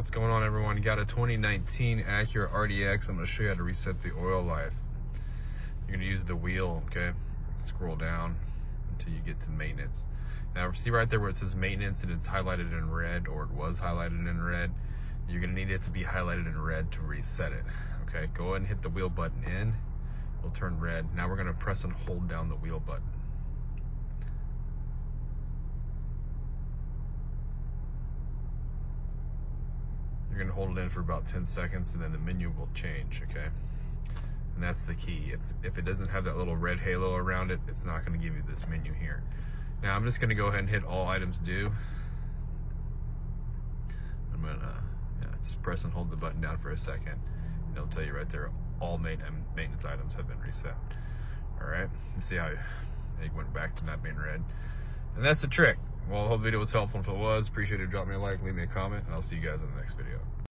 What's going on, everyone? You got a 2019 Acura RDX. I'm going to show you how to reset the oil life. You're going to use the wheel, okay? Scroll down until you get to maintenance. Now, see right there where it says maintenance and it's highlighted in red, or it was highlighted in red. You're going to need it to be highlighted in red to reset it, okay? Go ahead and hit the wheel button in. It'll turn red. Now we're going to press and hold down the wheel button. You're going to hold it in for about 10 seconds and then the menu will change, okay? And that's the key. If it doesn't have that little red halo around it, it's not going to give you this menu here. Now I'm just going to go ahead and hit all items due. I'm going to just press and hold the button down for a second. And it'll tell you right there, all maintenance items have been reset. All right, let's see how it went back to not being red. And that's the trick. Well, I hope the video was helpful. If it was, appreciate it. Drop me a like, leave me a comment, and I'll see you guys in the next video.